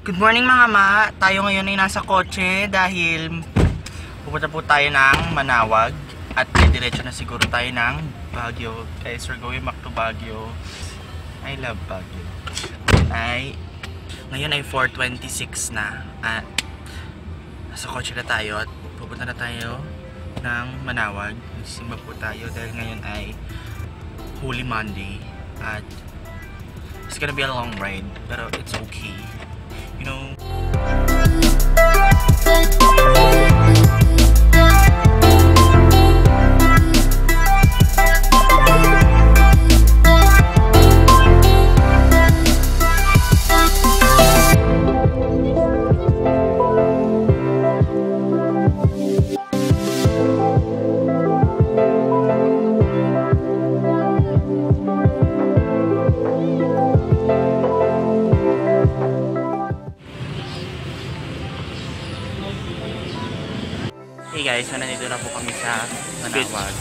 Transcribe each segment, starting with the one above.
Good morning mga ma! Tayo ngayon ay nasa kotse dahil pupunta po tayo ng Manawag at diretso na siguro tayo ng Baguio. Guys, we're going back to Baguio. I love Baguio. Ngayon ay 4:26 na at nasa kotse na tayo at pupunta na tayo ng Manawag. Simba po tayo dahil ngayon ay Holy Monday at it's gonna be a long ride pero it's okay. You know. Hey guys, so nandito na po kami sa Manawag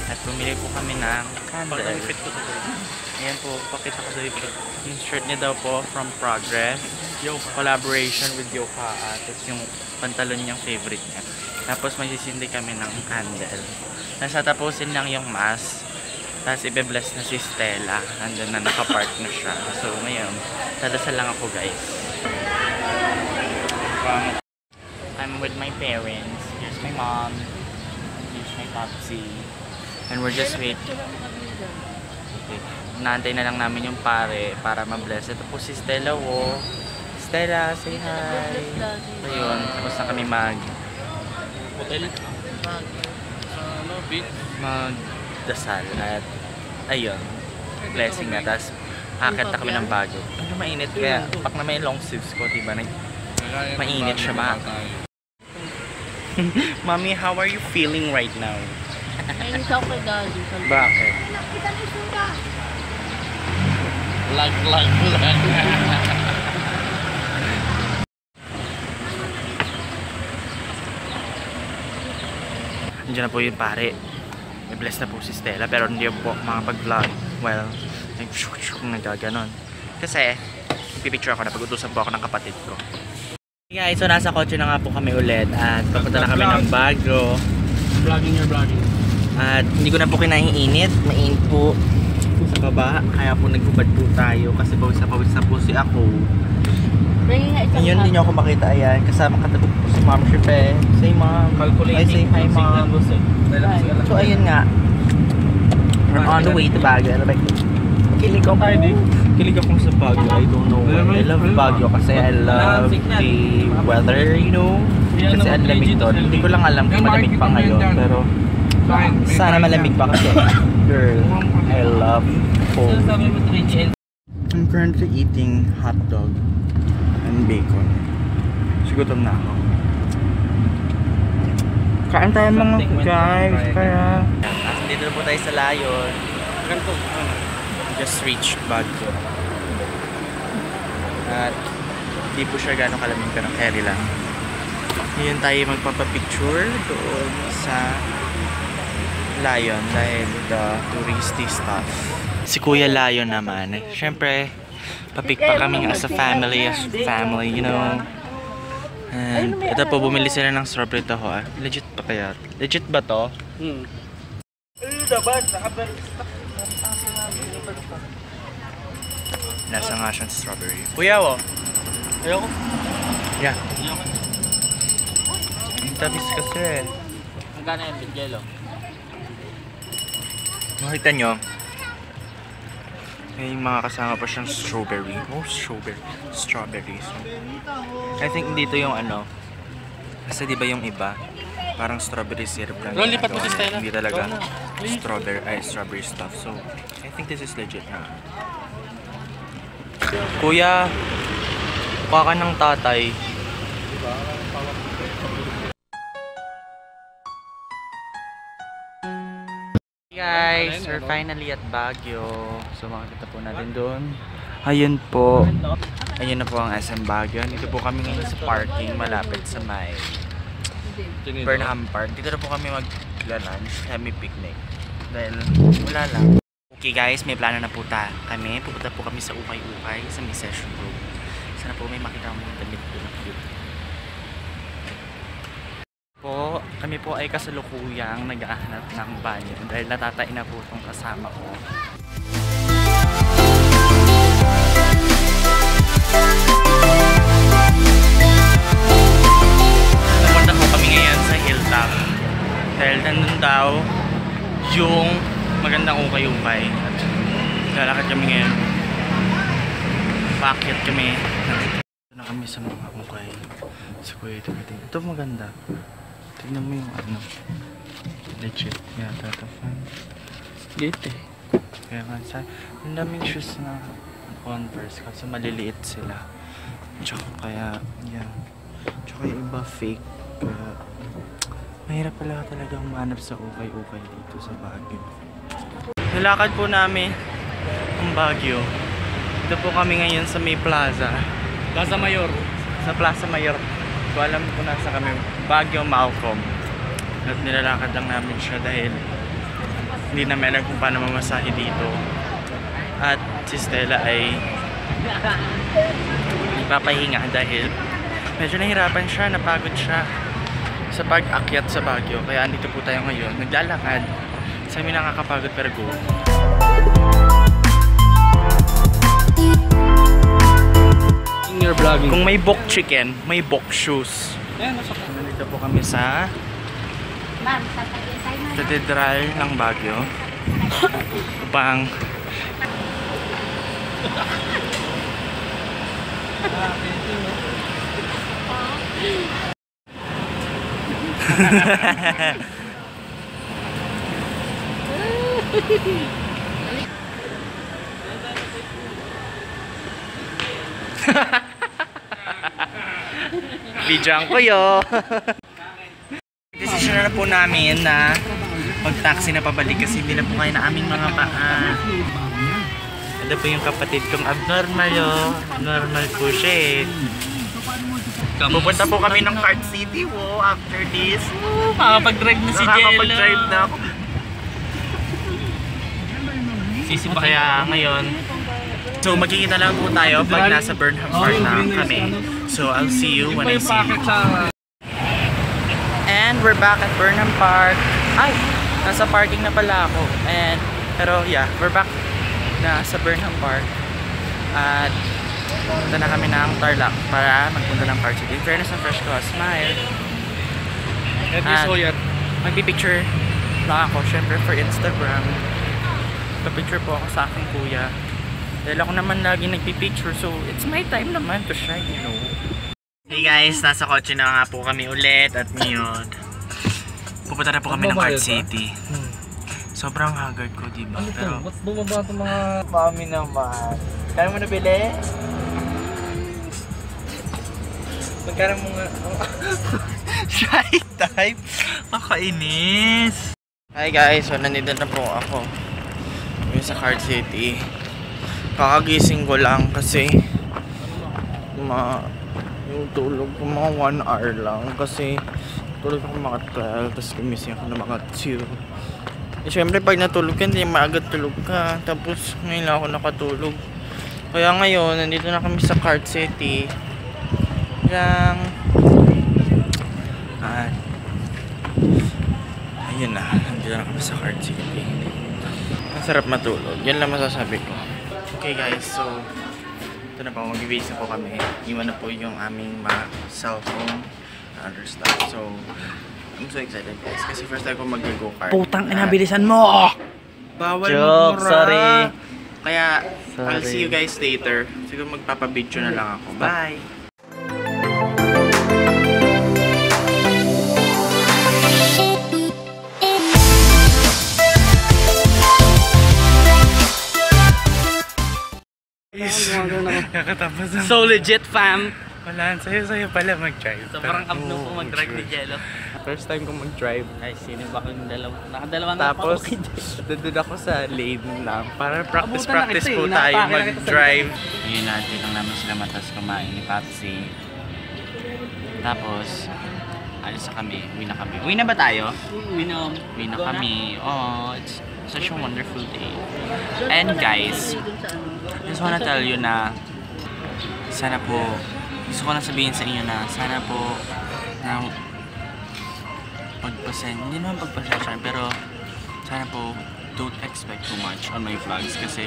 at bumili po kami ng candle. Ayan po, pakita ko sa dito yung shirt niya daw po from Progress, collaboration with Yokaa, tapos yung pantalon niyang favorite niya, tapos magsisindi kami ng candle. Nasa tapusin lang yung mass, tapos ibe-bless na si Stella, nandun na nakapark na siya. So ngayon, dadasal lang ako guys. I'm with my parents. Here's my mom. Here's my popsy. And we're just waiting. Okay. Naantay na lang namin yung pare para ma-bless. Ito po si Stella, oh. Stella, say hi. Ayun, tapos na kami magdasal at ayun, blessing na. Tapos akit na kami ng bago. Ano mainit kaya pak na may long sleeves ko, diba? Mainit siya ba? Mommy, how are you feeling right now? Nainis ako kay Daddy. Bakit? Lag. Andiyan na po yung pare. May bless na po si Stella pero hindi po makapag-vlog. Well, nagaganon. Kasi, pipicture ako na pag-utusan po ako ng kapatid ko. Hey guys, so nasa kotse na nga po kami ulit at papunta na kami ng Baguio. Vlogging. At hindi ko na po kinaiinit, mainit po sa baba, kaya po naghubad po tayo kasi pawis na po si ako. Ngayon hindi nyo ako makita, ayan, kasama katabi po si Mom Shepe. Say Mom, I say hi Mom. So ayun nga, we're on the way to Baguio. Kilig ako sa Baguio, I don't know why. I love Baguio kasi I love the weather, you know. Kasi ang lamig doon. Hindi ko lang alam kung malamig pa ngayon, pero sana malamig pa kasi. Girl, I love cold. I'm currently eating hot dog and bacon. Sigutom na ako. Kain tayo mga guys, kaya dito na po tayo sa Layon. Just reached Baguio. At di po siya gano'ng kalamig pero carry lang. Ngayon tayo magpapapicture doon sa Layon dahil the touristy stuff. Si Kuya Layon naman, syempre papik pa kami as a family, you know. And ito po, bumili sila ng strawberry taho. Legit pa kaya? Legit ba to? Nasa nga siyang strawberry. Kuya, oh. Ayoko. Yeah. Ang tabis kasi. Magkano yung bigyelo? Makita nyo. May mga kasama pa siyang strawberry. Oh, strawberry. So, I think dito yung ano. Kasi diba yung iba? Parang strawberry syrup lang. Lipat mo si Stella. Hindi talaga strawberry stuff. So, I think this is legit na. Kuya, mukha ka ng tatay. Hey guys, we're finally at Baguio. So makikita po natin doon. Ayun po. Ayun na po ang SM Baguio. Dito po kami ngayon sa parking malapit sa may Burnham Park. Dito na po kami mag-lunch, semi-picnic. Dahil wala lang. Okay guys, may plano na po kami. Pupunta po kami sa Ukay-Ukay, sa may session room. sana po may makita mo yung damit ko na cute. Po, kami po ay kasalukuyang nag-ahanap ng banyo dahil natatain na po itong kasama ko. Napunta po kami ngayon sa hilltop dahil nandun daw yung magandang ukay-ukay. Lalakad kami ngayon. Paakyat kami. Ito na kami sa mga ukay. Sa kuya ito. Ito maganda. Tignan mo yung ano. Legit yata ito. Legit eh. Kaya nga sa ang daming shoes na Converse kasi maliliit sila. Tsaka kaya yan. Tsaka yung iba fake. Kaya mahirap pala talagang manap sa ukay-ukay dito sa Baguio. Nilakad po namin ang Baguio. Dito po kami ngayon sa May Plaza. Plaza Mayor. Sa Plaza Mayor. So alam ko nasa kami. Baguio, Malcolm. At nilalakad lang namin siya dahil hindi namin alam kung paano mamasahe dito. At si Stella ay ipapahinga dahil medyo nahirapan siya, napagod siya sa pag-akyat sa Baguio. Kaya andito po tayo ngayon. Naglalakad. Sa amin nakakapagod pero go. You're vlogging. Kung may bok chicken, may bok shoes. Nandito po kami sa Katedral ng Baguio upang Bidyan ko yo. Desisyon na po namin na mag-taxi na pabalik kasi hindi na po kayo na aming mga paa. Ito po yung kapatid kong abnormal yo. Normal po siya eh. Pupunta po kami ng Cart City wo after this. Makakapag-drive na si Jello. Nakakapag-drive na ako. Sisipa Kaya ngayon, so magkikita lang po tayo pag nasa Burnham Park na kami. So I'll see you when I see you. And we're back at Burnham Park. Ay! Nasa parking na pala ako. Pero yeah, we're back na sa Burnham Park. At punta na kami ng Tarlac para magpunta ng Park City. In fairness ng fresh ko, smile. At magpipicture lang ako, syempre for Instagram. Picture po ako sa aking kuya. Dahil ako naman lagi nagpipicture, so it's my time naman to shine, you know. Hey guys, nasa kotse na nga po kami ulit at ngayon pupunta na po kami ng Cart City. Sobrang haggard ko, diba? Pero ba't bumaba itong mga... mami naman. Kaya mo nabili? Magkano mo nga? Shy type? Makainis. Hi guys, so nandito na po ako sa Cart City. Kakagising ko lang kasi yung tulog ko mga 1 hour lang kasi tulog ako mga 12 tapos gumising ako na mga 2. Eh, syempre pag natulog ka hindi maaga tulog ka tapos ngayon lang ako nakatulog. Kaya ngayon nandito na kami sa Cart City lang at ayun na, nandito na kami sa Cart City. Masarap matulog. Yan lang masasabi ko. Okay guys, so ito na po, mag-base na po kami. Iwan na po yung aming mga cellphone and other stuff. So, I'm so excited guys. Kasi first time ko mag-go kart. Putang ina, bilisan mo! Bawal Joke, magmura. sorry. Kaya, I'll Sorry. see you guys later. Siguro magpapabidyo na lang ako. Bye! Kakatapos na. So legit, fam. Wala, sayo pala mag-drive. Sobrang abno po mag-drive ni Jello. First time ko mag-drive. Ay, sino ba kung dalawa? Nakadalawa na Tapos, pa ako. doon ako sa lane lang. Para practice Abutan na kita po eh. tayo Napakita kita sa mag-drive. Yun natin lang namin sila matas kumain ni Papsi. Tapos, alis na kami. Uwi na kami. Uwi na ba tayo? Minom. Uwi na kami. Oh, it's such a wonderful day. And guys, I just wanna tell you na sana po, gusto ko lang sabihin sa inyo na sana po na hindi naman pagpasensya, pero sana po don't expect too much on my vlogs kasi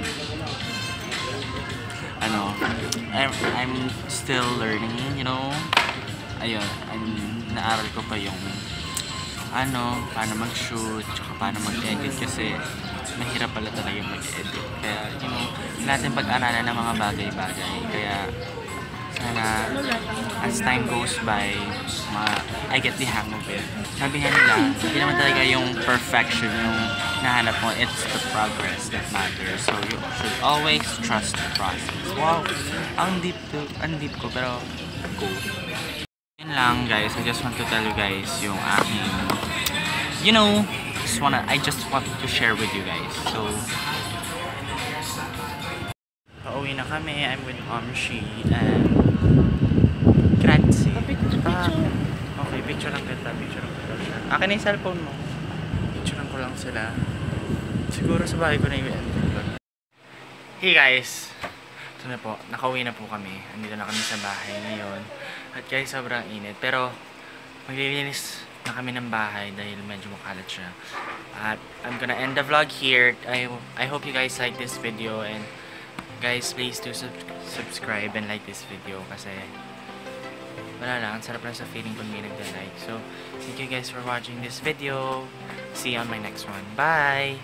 I'm still learning, you know. Ayun, naaral ko pa yung paano mag-shoot, tsaka paano mag-edit kasi mahirap pala talaga mag-edit. Kaya, you know, natin pag-aralan ng mga bagay-bagay. Kaya, sana, as time goes by, I get the hang of it. Sabi nga nila, hindi naman talaga yung perfection yung nahanap mo. It's the progress that matters. So, you should always trust the process. Wow! Ang deep ko, pero go. Yun lang, guys. I just want to tell you guys yung aking, you know, I just want to share with you guys. So, pauwi na kami. I'm with Amshi and grazie. Okay, picture lang kita. Siya. Akin na yung cellphone mo. Picture ko lang sila. Siguro sa bahay ko na yung end. Hey guys! Ito na po. Nakauwi na po kami. Andito na kami sa bahay ngayon. At guys, sobrang init. Pero, maglilinis na kami ng bahay dahil medyo makalat siya. At I'm gonna end the vlog here. I hope you guys like this video. And guys, please do subscribe and like this video kasi wala lang, ang sarap lang sa feeling kung may nagda-like. So, thank you guys for watching this video. See you on my next one. Bye!